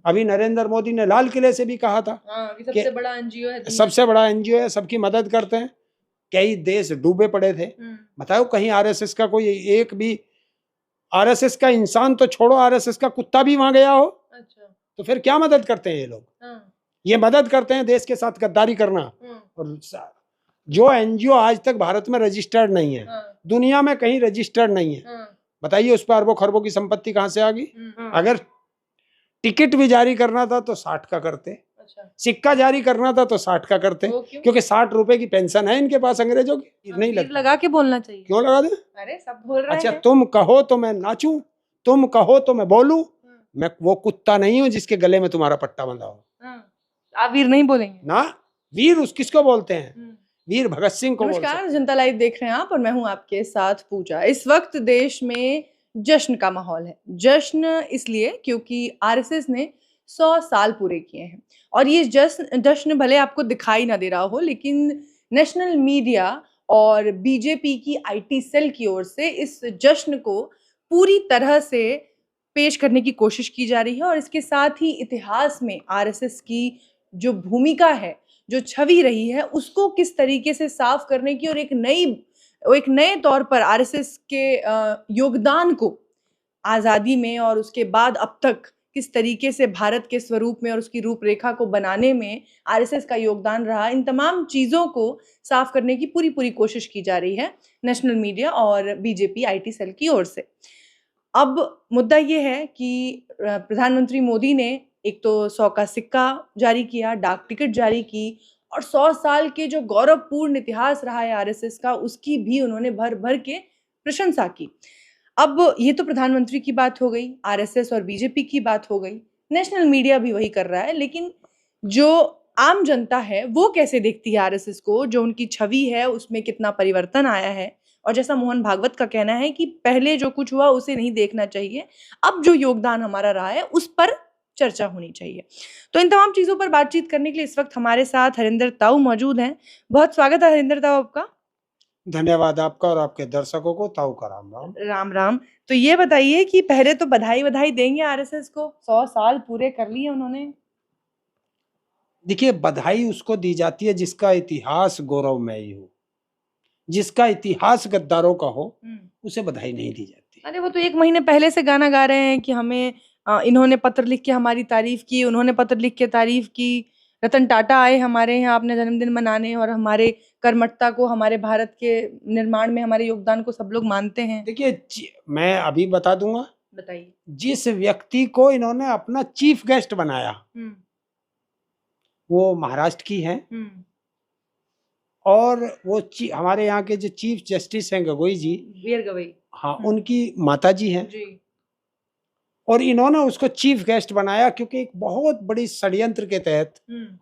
अभी नरेंद्र मोदी ने लाल किले से भी कहा था कि सबसे बड़ा एनजीओ है, सबसे बड़ा एनजीओ है, सबकी मदद करते हैं। कई देश डूबे पड़े थे, बताओ कहीं आरएसएस का कोई एक भी, आरएसएस का इंसान तो छोड़ो, आरएसएस का कुत्ता भी वहां गया हो। अच्छा। तो फिर क्या मदद करते हैं ये लोग? ये मदद करते हैं देश के साथ गद्दारी करना। और जो एनजीओ आज तक भारत में रजिस्टर्ड नहीं है, दुनिया में कहीं रजिस्टर्ड नहीं है, बताइए उस पर अरबों खरबों की संपत्ति कहां से आ गई? अगर टिकट भी जारी करना था तो 60 का करते। अच्छा। सिक्का जारी करना था तो 60 का करते, क्योंकि 60 रुपए की पेंशन है इनके पास अंग्रेजों की। नहीं लगा के बोलना चाहिए। क्यों लगा दे? अरे सब बोल रहे हैं। अच्छा, तुम कहो तो मैं नाचूं, तुम कहो तो मैं बोलूं, मैं वो कुत्ता नहीं हूं जिसके गले में तुम्हारा पट्टा बंधा हो। आप वीर नहीं बोलेंगे ना? वीर उस किसको बोलते हैं? वीर भगत सिंह को। नमस्कार, जनता लाइव देख रहे हैं आप और मैं हूं आपके साथ पूजा। इस वक्त देश में जश्न का माहौल है। जश्न इसलिए क्योंकि आरएसएस ने 100 साल पूरे किए हैं और ये जश्न भले आपको दिखाई ना दे रहा हो, लेकिन नेशनल मीडिया और बीजेपी की आईटी सेल की ओर से इस जश्न को पूरी तरह से पेश करने की कोशिश की जा रही है और इसके साथ ही इतिहास में आरएसएस की जो भूमिका है, जो छवि रही है, उसको किस तरीके से साफ करने की और एक नए तौर पर आरएसएस के योगदान को आज़ादी में और उसके बाद अब तक किस तरीके से भारत के स्वरूप में और उसकी रूपरेखा को बनाने में आरएसएस का योगदान रहा, इन तमाम चीज़ों को साफ करने की पूरी कोशिश की जा रही है नेशनल मीडिया और बीजेपी आईटी सेल की ओर से। अब मुद्दा ये है कि प्रधानमंत्री मोदी ने एक तो 100 का सिक्का जारी किया, डाक टिकट जारी की और 100 साल के जो गौरवपूर्ण इतिहास रहा है आरएसएस का, उसकी भी उन्होंने भर भर के प्रशंसा की। अब ये तो प्रधानमंत्री की बात हो गई, आरएसएस और बीजेपी की बात हो गई, नेशनल मीडिया भी वही कर रहा है, लेकिन जो आम जनता है वो कैसे देखती है आरएसएस को, जो उनकी छवि है उसमें कितना परिवर्तन आया है? और जैसा मोहन भागवत का कहना है कि पहले जो कुछ हुआ उसे नहीं देखना चाहिए, अब जो योगदान हमारा रहा है उस पर चर्चा होनी चाहिए। तो इन तमाम चीजों पर बातचीत करने के लिए इस वक्त हमारे साथ हरिंदर ताऊ मौजूद हैं। बहुत स्वागत है हरिंदर ताऊ आपका। धन्यवाद आपका और आपके दर्शकों को। ताऊ का राम राम। राम राम। तो ये बताइए कि पहले तो बधाई देंगे आरएसएस को, 100 साल पूरे कर लिए उन्होंने। देखिए, बधाई उसको दी जाती है जिसका इतिहास गौरवमयी हो, जिसका इतिहास गद्दारों का हो, उसे बधाई नहीं दी जाती। अरे वो तो 1 महीने पहले से गाना गा रहे हैं कि हमें इन्होंने पत्र लिख के हमारी तारीफ की, उन्होंने पत्र लिख के तारीफ की, रतन टाटा आए हमारे यहाँ अपने जन्मदिन मनाने और हमारे कर्मठता को, हमारे भारत के निर्माण में हमारे योगदान को सब लोग मानते हैं। देखिए, मैं अभी बता दूंगा। बताइए। जिस व्यक्ति को इन्होंने अपना चीफ गेस्ट बनाया वो महाराष्ट्र की हैं और वो हमारे यहाँ के जो चीफ जस्टिस हैं गगोई जी, वीर गवई, हाँ, उनकी माता जी हैं जी। और इन्होंने उसको चीफ गेस्ट बनाया क्योंकि एक बहुत बड़ी षड्यंत्र के तहत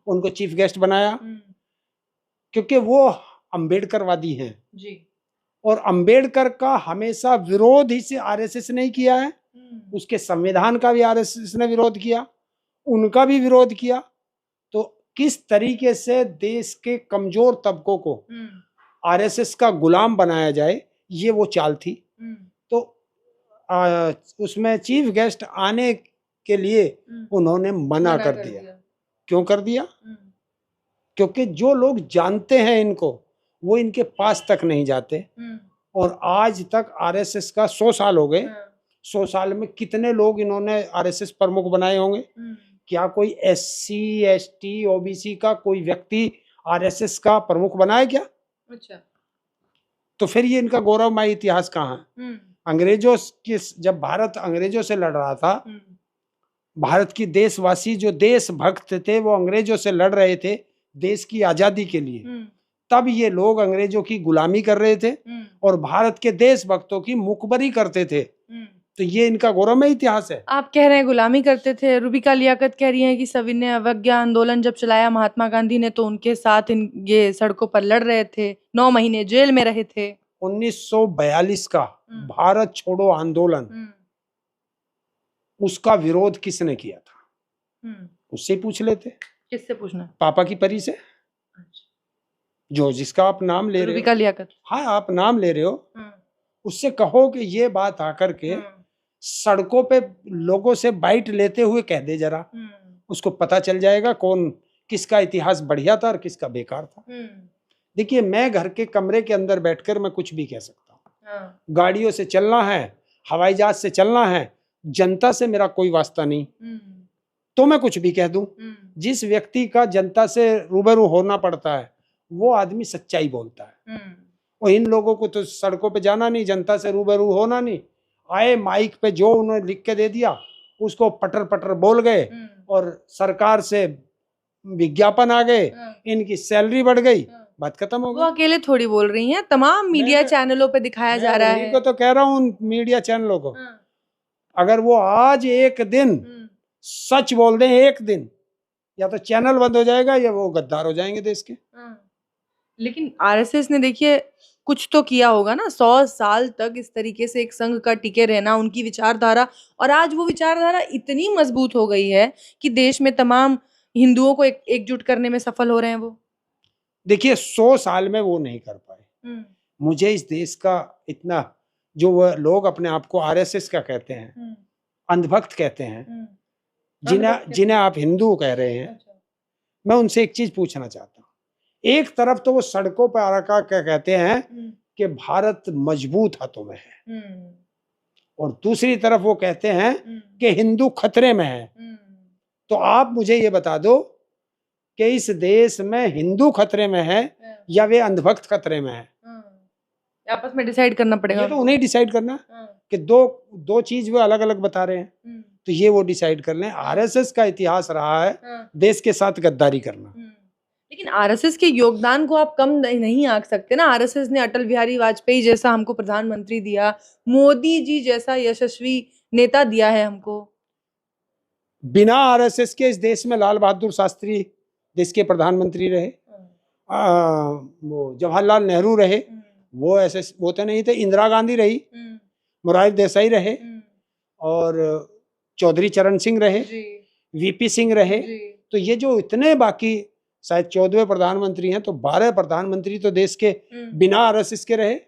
उनको चीफ गेस्ट बनाया, क्योंकि वो अंबेडकरवादी हैं जी। और अंबेडकर का हमेशा विरोध ही से आरएसएस ने किया है, उसके संविधान का भी आरएसएस ने विरोध किया, उनका भी विरोध किया। तो किस तरीके से देश के कमजोर तबकों को आरएसएस का गुलाम बनाया जाए, ये वो चाल थी। तो उसमें चीफ गेस्ट आने के लिए उन्होंने मना कर दिया। क्यों कर दिया? क्योंकि जो लोग जानते हैं इनको, वो इनके पास तक नहीं जाते। और आज तक आरएसएस का 100 साल हो गए। 100 साल में कितने लोग इन्होंने आरएसएस प्रमुख बनाए होंगे? क्या कोई एससी, एसटी, ओबीसी का कोई व्यक्ति आरएसएस का प्रमुख बना है क्या? अच्छा। तो फिर ये इनका गौरवमय इतिहास कहाँ है? अंग्रेजों की, जब भारत अंग्रेजों से लड़ रहा था, भारत की देशवासी जो देशभक्त थे वो अंग्रेजों से लड़ रहे थे देश की आजादी के लिए, तब ये लोग अंग्रेजों की गुलामी कर रहे थे और भारत के देशभक्तों की मुखबरी करते थे। तो ये इनका गौरवमय इतिहास है। आप कह रहे हैं गुलामी करते थे, रुबिका लियाकत कह रही हैं कि सविनय अवज्ञा आंदोलन जब चलाया महात्मा गांधी ने तो उनके साथ ये सड़कों पर लड़ रहे थे, 9 महीने जेल में रहे थे। 1942 का भारत छोड़ो आंदोलन, उसका विरोध किसने किया था? उससे पूछ लेते। किससे पूछना? पापा की परी से। जो जिसका आप नाम ले रहे हो, रुबिका लियाकत। हाँ, आप नाम ले रहे हो, उससे कहो कि ये बात आकर के सड़कों पे लोगों से बाइट लेते हुए कह दे जरा उसको पता चल जाएगा कौन किसका इतिहास बढ़िया था और किसका बेकार था। देखिए, मैं घर के कमरे के अंदर बैठकर मैं कुछ भी कह सकता हूँ। गाड़ियों से चलना है, हवाई जहाज से चलना है, जनता से मेरा कोई वास्ता नहीं, तो मैं कुछ भी कह दूं। जिस व्यक्ति का जनता से रूबरू होना पड़ता है वो आदमी सच्चाई बोलता है। और इन लोगों को तो सड़कों पे जाना नहीं, जनता से रूबरू होना नहीं, आए माइक पे जो उन्होंने लिख के दे दिया उसको पटर पटर बोल गए और सरकार से विज्ञापन आ गए, इनकी सैलरी बढ़ गई, बात खत्म हो गई। वो अकेले थोड़ी बोल रही हैं, तमाम मीडिया चैनलों पे दिखाया जा रहा है। को तो कह रहा हूँ मीडिया चैनलों को, अगर वो आज एक दिन सच बोल दें, एक दिन, या तो चैनल बंद हो जाएगा या वो गद्दार हो जाएंगे देश के। लेकिन आरएसएस ने देखिए कुछ तो किया होगा ना, 100 साल तक इस तरीके से एक संघ का टिके रहना, उनकी विचारधारा, और आज वो विचारधारा इतनी मजबूत हो गई है कि देश में तमाम हिंदुओं को एकजुट करने में सफल हो रहे हैं वो। देखिए, 100 साल में वो नहीं कर पाए। मुझे इस देश का इतना, जो वो लोग अपने आप को आरएसएस का कहते हैं, अंधभक्त कहते हैं, जिन्हें आप हिंदू कह रहे हैं, मैं उनसे एक चीज पूछना चाहता हूँ। एक तरफ तो वो सड़कों पर आकर क्या कहते हैं कि भारत मजबूत हाथों में है, और दूसरी तरफ वो कहते हैं कि हिंदू खतरे में है। तो आप मुझे ये बता दो कि इस देश में हिंदू खतरे में है या वे अंधभक्त खतरे में है? आपस में डिसाइड करना पड़ेगा। ये तो उन्हें डिसाइड करना कि दो चीज वो अलग अलग बता रहे हैं, तो ये वो डिसाइड कर लें। आरएसएस का इतिहास रहा है देश के साथ गद्दारी करना। लेकिन आरएसएस के योगदान को आप कम नहीं आंक सकते ना। आरएसएस ने अटल बिहारी वाजपेयी जैसा हमको प्रधानमंत्री दिया, मोदी जी जैसा यशस्वी नेता दिया है हमको। बिना आरएसएस के इस देश में लाल बहादुर शास्त्री देश के प्रधानमंत्री रहे, वो जवाहरलाल नेहरू रहे, वो ऐसे वो तो नहीं थे, इंदिरा गांधी रही, मोरारजी देसाई रहे, और चौधरी चरण सिंह रहे, वीपी सिंह रहे। तो ये जो इतने बाकी शायद 14वें प्रधानमंत्री हैं, तो 12 प्रधानमंत्री तो देश के बिना आरएसएस के रहे।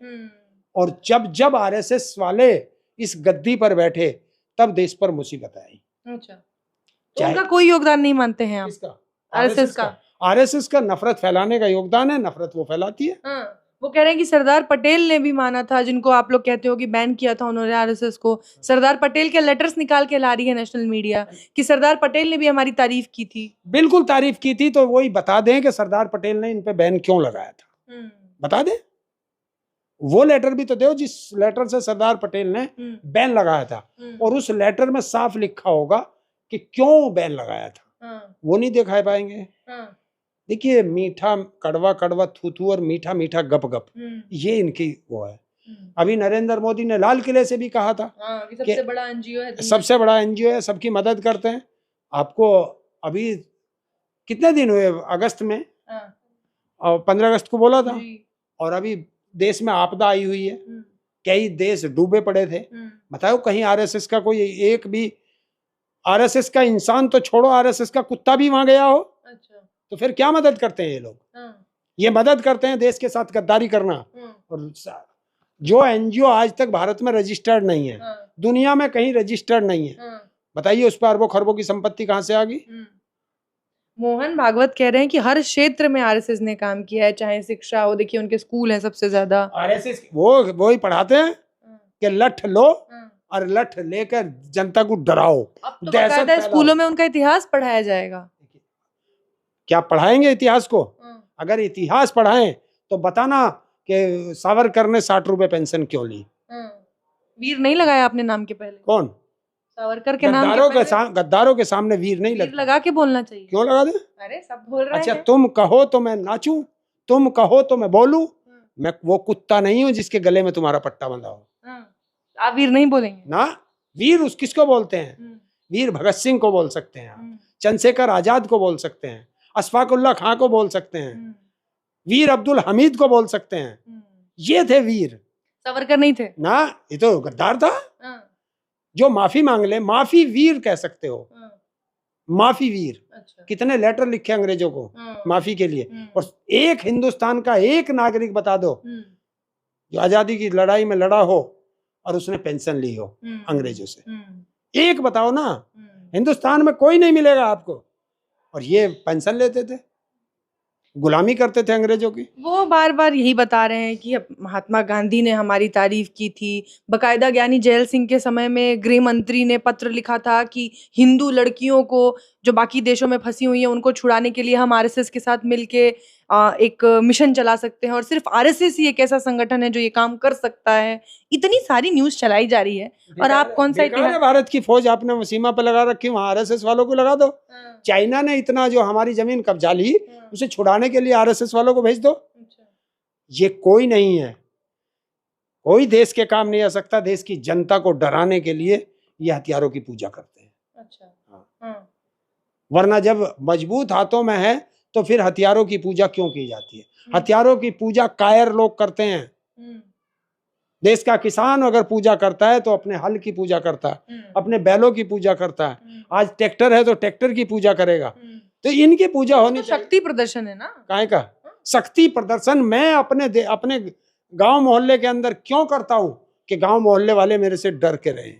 और जब आरएसएस वाले इस गद्दी पर बैठे तब देश पर मुसीबत आई। अच्छा, तो उनका कोई योगदान नहीं मानते हैं आप? किसका? आरएसएस का। आरएसएस का नफरत फैलाने का योगदान है, नफरत वो फैलाती है। वो कह रहे हैं कि सरदार पटेल ने भी माना था, जिनको आप लोग कहते हो कि बैन किया था उन्होंने आरएसएस को। सरदार पटेल के लेटर्स निकाल के ला रही है नेशनल मीडिया कि सरदार पटेल ने भी हमारी तारीफ की थी। बिल्कुल तारीफ की थी, तो वही बता दें कि सरदार पटेल ने इन पे बैन क्यों लगाया था, बता दें। वो लेटर भी तो दो जिस लेटर से सरदार पटेल ने बैन लगाया था, और उस लेटर में साफ लिखा होगा कि क्यों बैन लगाया था। वो नहीं दिखा पाएंगे। देखिए, मीठा कड़वा कड़वा थू थू और मीठा मीठा गप गप, ये इनकी वो है। अभी नरेंद्र मोदी ने लाल किले से भी कहा था कि सबसे बड़ा एनजीओ है, सबसे बड़ा एनजीओ है, सबकी मदद करते हैं। आपको अभी कितने दिन हुए, अगस्त में, और 15 अगस्त को बोला था, और अभी देश में आपदा आई हुई है, कई देश डूबे पड़े थे। बताओ, कहीं आरएसएस का कोई एक भी, आरएसएस का इंसान तो छोड़ो, आरएसएस का कुत्ता भी वहां गया हो? अच्छा, तो फिर क्या मदद करते हैं ये लोग? ये मदद करते हैं देश के साथ गद्दारी करना। और जो एनजीओ आज तक भारत में रजिस्टर्ड नहीं है, दुनिया में कहीं रजिस्टर्ड नहीं है, बताइए उस पर अरबों खरबों की संपत्ति कहां से आ गई? मोहन भागवत कह रहे हैं कि हर क्षेत्र में आरएसएस ने काम किया है, चाहे शिक्षा हो, देखिए उनके स्कूल हैं सबसे ज्यादा। आरएसएस वो ही पढ़ाते हैं कि लठ लो और लठ लेकर जनता को डराओ। अब तो बाकायदा स्कूलों में उनका इतिहास पढ़ाया जाएगा। क्या पढ़ाएंगे इतिहास को? अगर इतिहास पढ़ाएं तो बताना कि सावरकर ने 60 रुपए पेंशन क्यों ली। वीर नहीं लगाया अपने नाम के पहले? कौन? सावरकर के नाम के पहले। गद्दारों के सामने वीर नहीं लगा के बोलना चाहिए। क्यों लगा दे? अरे सब बोल रहे हैं। अच्छा, तुम कहो तो मैं नाचूं, तुम कहो तो मैं बोलूं। मैं वो कुत्ता नहीं हूं जिसके गले में तुम्हारा पट्टा बंधा हो। आप वीर नहीं बोलेंगे ना? वीर किसको बोलते हैं? वीर भगत सिंह को बोल सकते हैं आप, चंद्रशेखर आजाद को बोल सकते हैं, अशफाकुल्लाह खां को बोल सकते हैं, वीर अब्दुल हमीद को बोल सकते हैं। ये थे वीर। सावरकर नहीं थे ना, ये तो गद्दार था। जो माफी मांग ले, माफी वीर कह सकते हो, माफी वीर। अच्छा। कितने लेटर लिखे अंग्रेजों को माफी के लिए। और एक हिंदुस्तान का एक नागरिक बता दो जो आजादी की लड़ाई में लड़ा हो और उसने पेंशन ली हो अंग्रेजों से, एक बताओ ना। हिंदुस्तान में कोई नहीं मिलेगा आपको। और ये पेंशन लेते थे, गुलामी करते थे अंग्रेजों की। वो बार बार यही बता रहे हैं कि महात्मा गांधी ने हमारी तारीफ की थी। बकायदा ज्ञानी जैल सिंह के समय में गृह मंत्री ने पत्र लिखा था कि हिंदू लड़कियों को जो बाकी देशों में फंसी हुई हैं उनको छुड़ाने के लिए हम आरएसएस के साथ मिलके एक मिशन चला सकते हैं और सिर्फ आरएसएस ही एक ऐसा संगठन है जो ये काम कर सकता है। इतनी सारी न्यूज चलाई जा रही है और आप कौन सा इतिहास? भारत की फौज आपने सीमा पर लगा रखी, वहां आरएसएस वालों को लगा दो। चाइना ने इतना जो हमारी जमीन कब्जा ली, उसे छुड़ाने के लिए आरएसएस वालों को भेज दो। ये कोई नहीं है, कोई देश के काम नहीं आ सकता। देश की जनता को डराने के लिए ये हथियारों की पूजा करते हैं। अच्छा। वरना जब मजबूत हाथों में है तो फिर हथियारों की पूजा क्यों की जाती है? हथियारों की पूजा कायर लोग करते हैं। देश का किसान अगर पूजा करता है तो अपने हल की पूजा करता है, अपने बैलों की पूजा करता है। आज ट्रैक्टर है तो ट्रैक्टर की पूजा करेगा। तो इनकी पूजा होनी चाहिए। शक्ति प्रदर्शन है ना, काहे का शक्ति प्रदर्शन मैं अपने गांव मोहल्ले के अंदर क्यों करता हूं कि गांव मोहल्ले वाले मेरे से डर के रहे।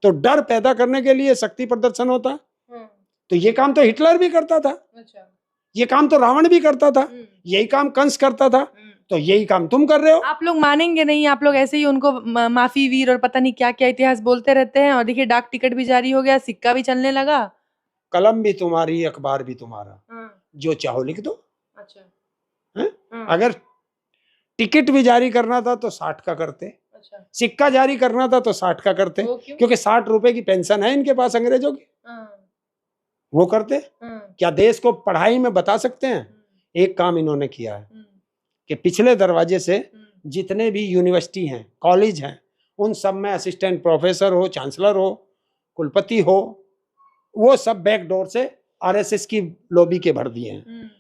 तो डर पैदा करने के लिए शक्ति प्रदर्शन होता है। तो ये काम तो हिटलर भी करता था। ये काम तो रावण भी करता था। यही काम कंस करता था। तो यही काम तुम कर रहे हो। आप लोग मानेंगे नहीं, आप लोग ऐसे ही उनको माफी वीर और पता नहीं क्या क्या इतिहास बोलते रहते हैं। और देखिए डाक टिकट भी जारी हो गया, सिक्का भी चलने लगा। कलम भी तुम्हारी, अखबार भी तुम्हारा, जो चाहो लिख दो। अच्छा। अगर टिकट भी जारी करना था तो 60 का करते। अच्छा। सिक्का जारी करना था तो 60 का करते, क्योंकि 60 रुपए की पेंशन है इनके पास अंग्रेजों की। वो करते। क्या देश को पढ़ाई में बता सकते हैं? एक काम इन्होंने किया है कि पिछले दरवाजे से जितने भी यूनिवर्सिटी हैं, कॉलेज हैं, उन सब में असिस्टेंट प्रोफेसर हो, चांसलर हो, कुलपति हो, वो सब बैक डोर से आरएसएस की लॉबी के भर दिए हैं।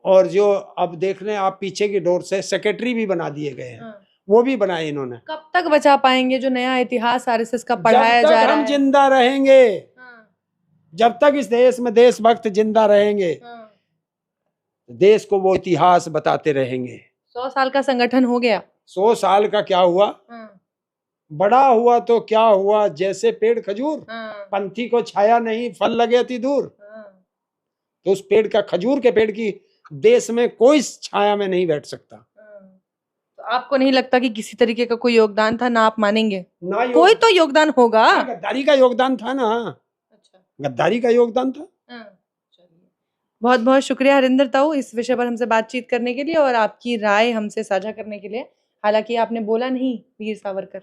और जो अब देख रहे हैं आप पीछे की डोर से सेक्रेटरी भी बना दिए गए हैं। वो भी बनाए इन्होंने। कब तक बचा पाएंगे जो नया इतिहास आरएसएस का पढ़ाया जा रहा है? हम जिंदा रहेंगे, जब तक इस देश में देशभक्त जिंदा रहेंगे, देश को वो इतिहास बताते रहेंगे। 100 साल का संगठन हो गया। 100 साल का क्या हुआ? बड़ा हुआ तो क्या हुआ, जैसे पेड़ खजूर, पंथी को छाया नहीं, फल लगे अति दूर। तो उस पेड़ का, खजूर के पेड़ की देश में कोई छाया में नहीं बैठ सकता। तो आपको नहीं लगता कि किसी तरीके का कोई योगदान था? ना आप मानेंगे ना, कोई तो योगदान होगा। गद्दारी का योगदान था ना। अच्छा। गद्दारी का योगदान था। बहुत बहुत शुक्रिया हरिंदर ताऊ इस विषय पर हमसे बातचीत करने के लिए और आपकी राय हमसे साझा करने के लिए। हालांकि आपने बोला नहीं वीर सावरकर।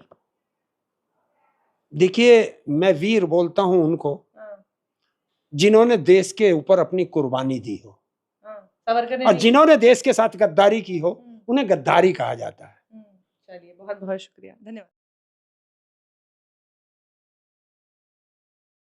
देखिए, मैं वीर बोलता हूं उनको जिन्होंने देश के ऊपर अपनी कुर्बानी दी हो, और जिन्होंने देश के साथ गद्दारी की हो, उन्हें गद्दारी कहा जाता है। चलिए, बहुत बहुत शुक्रिया, धन्यवाद।